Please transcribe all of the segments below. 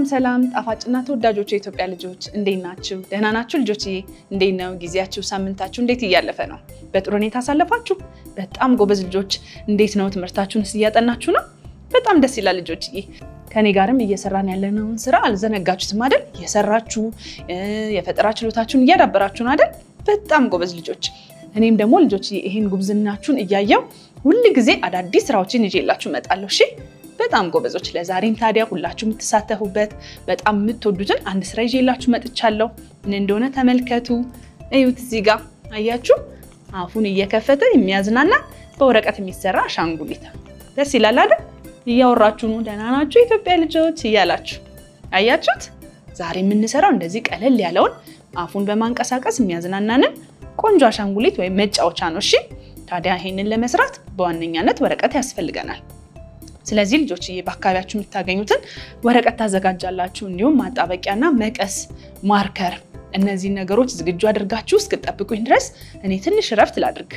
ሰላም ጣፋጭና ተወዳጆች የኢትዮጵያ ልጆች እንዴት ናችሁ? ደህና ናችሁ ልጆችዬ? እንዴት ነው ጊዜያችሁ? ሳምንታችሁ እንዴት እያለፈ ነው? በጥሩ ሁኔታ አሳለፋችሁ? በጣም ጎበዝ ልጆች። እንዴት ነው ትምህርታችሁንስ እያጠናችሁ ነው? በጣም ደስ ይላል ልጆችዬ። ከኔ ጋርም እየሰራን ያለነውን ስራ አልዘነጋችሁትም አይደል? እየሰራችሁ የፈጠራ ችሎታችሁን እያዳበራችሁ ነው አይደል? በጣም ጎበዝ ልጆች። እኔም ደግሞ ልጆችዬ ይሄን ጉብዝናችሁን እያያው ሁሉ ጊዜ አዳዲስ ስራዎችን ይዤላችሁ እመጣለሁ። እሺ በጣም ጎበዞች። ለዛሬም ታዲያ ሁላችሁ የምትሳተፉበት በጣም የምትወዱትን አንድ ስራ ይዤላችሁ መጥቻለሁ። ምን እንደሆነ ተመልከቱ። እዩት እዚህ ጋር አያችሁ? አፉን እየከፈተ የሚያዝናና በወረቀት የሚሰራ አሻንጉሊት። ደስ ይላል አይደል? እያወራችሁ ነው ደህና ናችሁ የኢትዮጵያ ልጆች እያላችሁ አያችሁት? ዛሬ የምንሰራው እንደዚህ ቀለል ያለውን አፉን በማንቀሳቀስ የሚያዝናናንን ቆንጆ አሻንጉሊት ወይም መጫወቻ ነው። እሺ ታዲያ ይሄንን ለመስራት በዋነኛነት ወረቀት ያስፈልገናል። ስለዚህ ልጆችዬ በአካባቢያችሁ የምታገኙትን ወረቀት ታዘጋጃላችሁ። እንዲሁም ማጣበቂያና መቀስ፣ ማርከር እነዚህ ነገሮች ዝግጁ አድርጋችሁ እስክትጠብቁኝ ድረስ እኔ ትንሽ ረፍት ላድርግ።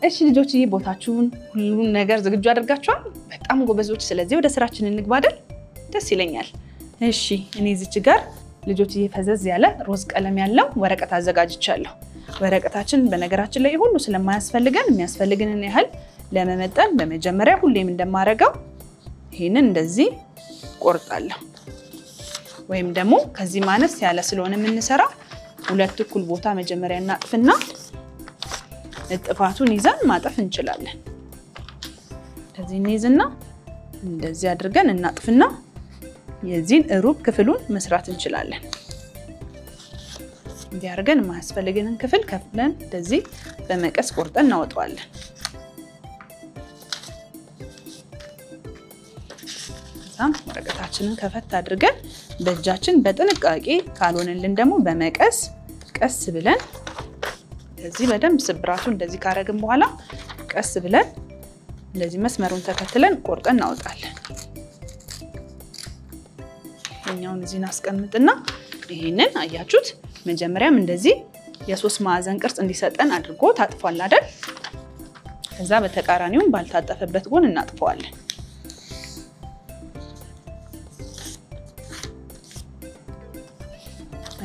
እሺ ልጆችዬ ቦታችሁን ሁሉን ነገር ዝግጁ አድርጋችኋል? በጣም ጎበዞች። ስለዚህ ወደ ስራችን እንግባ አይደል? ደስ ይለኛል። እሺ እኔ እዚች ጋር ልጆችዬ ፈዘዝ ያለ ሮዝ ቀለም ያለው ወረቀት አዘጋጅቻለሁ። ወረቀታችን በነገራችን ላይ ሁሉ ስለማያስፈልገን የሚያስፈልግንን ያህል ለመመጠን በመጀመሪያ ሁሌም እንደማረጋው ይሄንን እንደዚህ ቆርጣለሁ። ወይም ደግሞ ከዚህ ማነስ ያለ ስለሆነ የምንሰራ ሁለት እኩል ቦታ መጀመሪያ እናጥፍና እጥፋቱን ይዘን ማጠፍ እንችላለን። እንደዚህ እንይዝና እንደዚህ አድርገን እናጥፍና የዚህን ሩብ ክፍሉን መስራት እንችላለን። እንዲህ አድርገን የማያስፈልገንን ክፍል ከፍለን እንደዚህ በመቀስ ቆርጠን እናወጣዋለን። እዛም ወረቀታችንን ከፈት አድርገን በእጃችን በጥንቃቄ ካልሆነልን ደግሞ በመቀስ ቀስ ብለን እንደዚህ በደንብ ስብራቱን እንደዚህ ካረግን በኋላ ቀስ ብለን እንደዚህ መስመሩን ተከትለን ቆርጠን እናወጣለን። እኛውን እዚህ እናስቀምጥና ይሄንን አያችሁት? መጀመሪያም እንደዚህ የሶስት ማዕዘን ቅርጽ እንዲሰጠን አድርጎ ታጥፏል አይደል? ከዛ በተቃራኒው ባልታጠፈበት ጎን እናጥፈዋለን።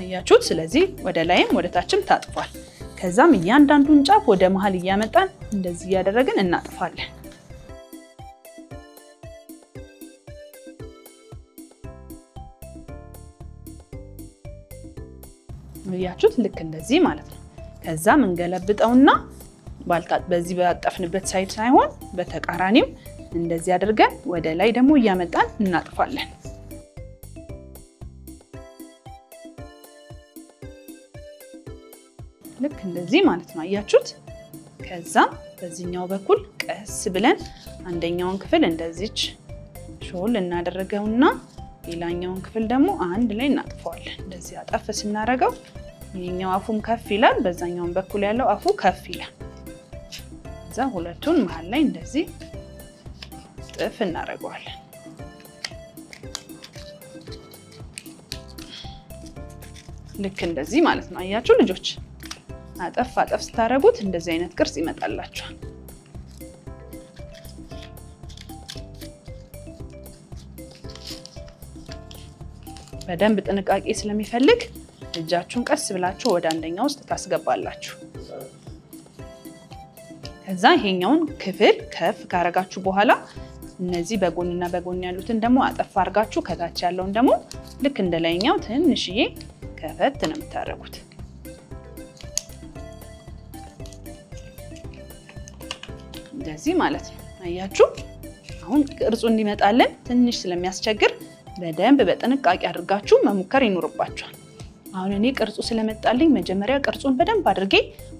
አያችሁት? ስለዚህ ወደ ላይም ወደ ታችም ታጥፏል። ከዛም እያንዳንዱን ጫፍ ወደ መሃል እያመጣን እንደዚህ ያደረግን እናጥፋለን። አያችሁት? ልክ እንደዚህ ማለት ነው። ከዛም እንገለብጠውና በዚህ ባጠፍንበት ሳይድ ሳይሆን በተቃራኒው እንደዚህ አድርገን ወደ ላይ ደግሞ እያመጣን እናጥፋለን። ልክ እንደዚህ ማለት ነው። አያችሁት? ከዛም በዚህኛው በኩል ቀስ ብለን አንደኛውን ክፍል እንደዚች ሾል እናደርገውና ሌላኛውን ክፍል ደግሞ አንድ ላይ እናጥፈዋለን። እንደዚህ አጠፍ ስናደርገው ይሄኛው አፉም ከፍ ይላል፣ በዛኛው በኩል ያለው አፉ ከፍ ይላል። ከዛ ሁለቱን መሃል ላይ እንደዚህ ጥፍ እናደርገዋለን። ልክ እንደዚህ ማለት ነው። አያችሁ ልጆች? አጠፍ አጠፍ ስታረጉት እንደዚህ አይነት ቅርጽ ይመጣላችኋል። በደንብ ጥንቃቄ ስለሚፈልግ እጃችሁን ቀስ ብላችሁ ወደ አንደኛው ውስጥ ታስገባላችሁ። ከዛ ይሄኛውን ክፍል ከፍ ካረጋችሁ በኋላ እነዚህ በጎንና በጎን ያሉትን ደግሞ አጠፍ አርጋችሁ ከታች ያለውን ደግሞ ልክ እንደላይኛው ትንሽዬ ከፈት ነው የምታረጉት። እንደዚህ ማለት ነው። አያችሁ? አሁን ቅርጹ እንዲመጣልን ትንሽ ስለሚያስቸግር በደንብ በጥንቃቄ አድርጋችሁ መሞከር ይኖርባችኋል። አሁን እኔ ቅርጹ ስለመጣልኝ መጀመሪያ ቅርጹን በደንብ አድርጌ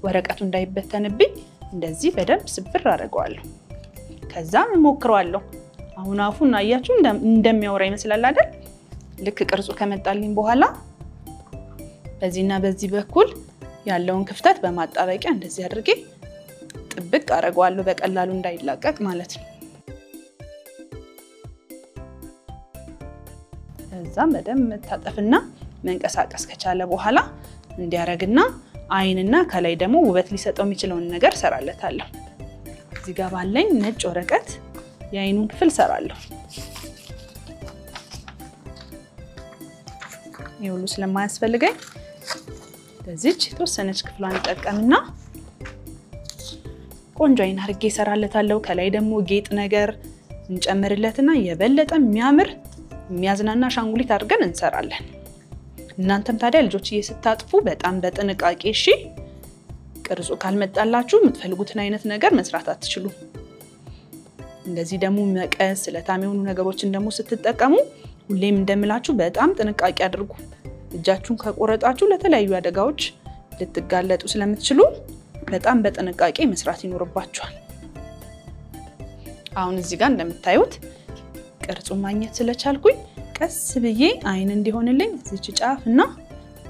ወረቀቱ እንዳይበተንብኝ እንደዚህ በደንብ ስብር አደርገዋለሁ። ከዛም እሞክረዋለሁ። አሁን አፉን አያችሁ እንደሚያወራ ይመስላል አይደል? ልክ ቅርጹ ከመጣልኝ በኋላ በዚህና በዚህ በኩል ያለውን ክፍተት በማጣበቂያ እንደዚህ አድርጌ ጥብቅ አደርገዋለሁ በቀላሉ እንዳይላቀቅ ማለት ነው። ከዛም በደንብ መታጠፍና መንቀሳቀስ ከቻለ በኋላ እንዲያረግና አይንና ከላይ ደግሞ ውበት ሊሰጠው የሚችለውን ነገር ሰራለታለሁ። እዚህ ጋር ባለኝ ነጭ ወረቀት የአይኑን ክፍል ሰራለሁ። ይሁሉ ስለማያስፈልገኝ ለዚች ተወሰነች ክፍሏን ተጠቀምና ቆንጆ አይን አርጌ ሰራለታለሁ። ከላይ ደግሞ ጌጥ ነገር እንጨምርለትና የበለጠ የሚያምር የሚያዝናና አሻንጉሊት አድርገን እንሰራለን። እናንተም ታዲያ ልጆችዬ ስታጥፉ በጣም በጥንቃቄ እሺ። ቅርጹ ካልመጣላችሁ የምትፈልጉትን አይነት ነገር መስራት አትችሉም። እንደዚህ ደግሞ መቀስ ስለታም የሆኑ ነገሮችን ደግሞ ስትጠቀሙ ሁሌም እንደምላችሁ በጣም ጥንቃቄ አድርጉ። እጃችሁን ከቆረጣችሁ ለተለያዩ አደጋዎች ልትጋለጡ ስለምትችሉ በጣም በጥንቃቄ መስራት ይኖርባችኋል። አሁን እዚህ ጋር እንደምታዩት ቅርጹን ማግኘት ስለቻልኩኝ ቀስ ብዬ አይን እንዲሆንልኝ እዚች ጫፍና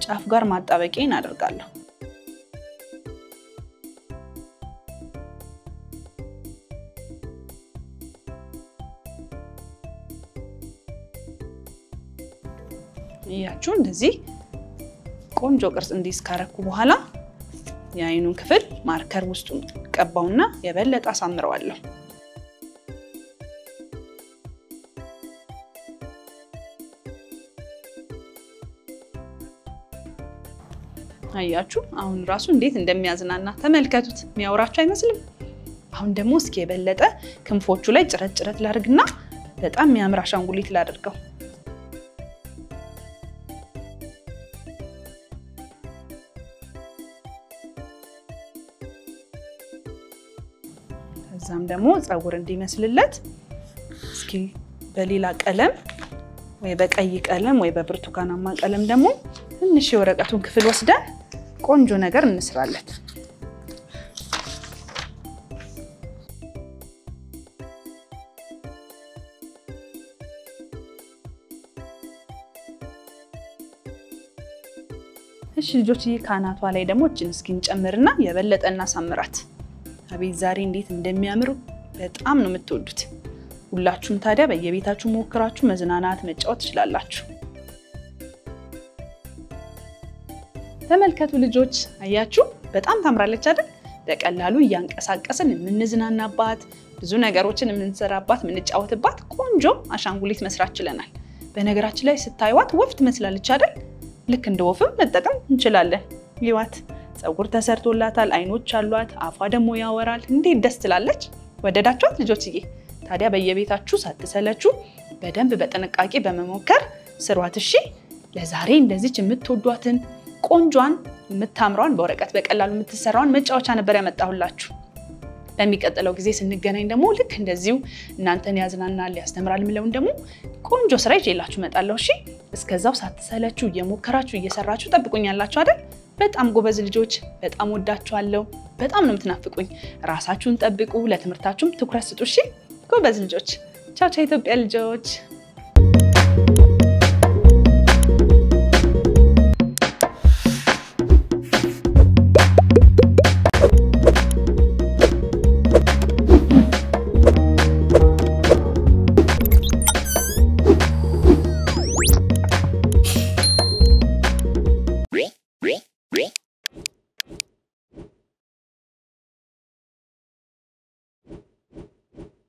ጫፍ ጋር ማጣበቂያን አደርጋለሁ። ያችሁ እንደዚህ ቆንጆ ቅርጽ እንዲስካረኩ በኋላ የአይኑን ክፍል ማርከር ውስጡን ቀባውና የበለጠ አሳምረዋለሁ። አያችሁ አሁን ራሱ እንዴት እንደሚያዝናና ተመልከቱት። የሚያወራችሁ አይመስልም? አሁን ደግሞ እስኪ የበለጠ ክንፎቹ ላይ ጭረት ላድርግና በጣም የሚያምር አሻንጉሊት ላድርገው። ከዛም ደግሞ ፀጉር እንዲመስልለት እስኪ በሌላ ቀለም ወይ በቀይ ቀለም ወይ በብርቱካናማ ቀለም ደግሞ ትንሽ የወረቀቱን ክፍል ወስደን ቆንጆ ነገር እንስራለት። እሺ ልጆችዬ ካናቷ ላይ ደግሞ እጅን እስኪ እንጨምርና የበለጠ እናሳምራት። አቤት ዛሬ እንዴት እንደሚያምሩ በጣም ነው የምትወዱት። ሁላችሁም ታዲያ በየቤታችሁ ሞክራችሁ መዝናናት መጫወት ትችላላችሁ። ተመልከቱ ልጆች አያችሁ በጣም ታምራለች አይደል? በቀላሉ እያንቀሳቀስን የምንዝናናባት ብዙ ነገሮችን የምንሰራባት የምንጫወትባት ቆንጆ አሻንጉሊት መስራት ችለናል። በነገራችን ላይ ስታዩት ወፍ ትመስላለች አይደል? ልክ እንደ ወፍም መጠቀም እንችላለን። ይዋት ፀጉር ተሰርቶላታል፣ አይኖች አሏት፣ አፏ ደግሞ ያወራል። እንዴት ደስ ትላለች! ወደዳችኋት ልጆችዬ? ታዲያ በየቤታችሁ ሳትሰለቹ በደንብ በጥንቃቄ በመሞከር ስሯት እሺ። ለዛሬ እንደዚች የምትወዷትን ቆንጆን የምታምራውን በወረቀት በቀላሉ የምትሰራውን መጫወቻ ነበር ያመጣሁላችሁ። በሚቀጥለው ጊዜ ስንገናኝ ደግሞ ልክ እንደዚሁ እናንተን ያዝናናል ያስተምራል ምለውን ደግሞ ቆንጆ ስራ ይዤላችሁ እመጣለሁ እሺ። እስከዛው ሳትሰለቹ እየሞከራችሁ እየሰራችሁ ጠብቁኛላችሁ አይደል? በጣም ጎበዝ ልጆች፣ በጣም ወዳችኋለሁ። በጣም ነው የምትናፍቁኝ። ራሳችሁን ጠብቁ፣ ለትምህርታችሁም ትኩረት ስጡ እሺ። ጎበዝ ልጆች። ቻው ቻው ኢትዮጵያ ልጆች።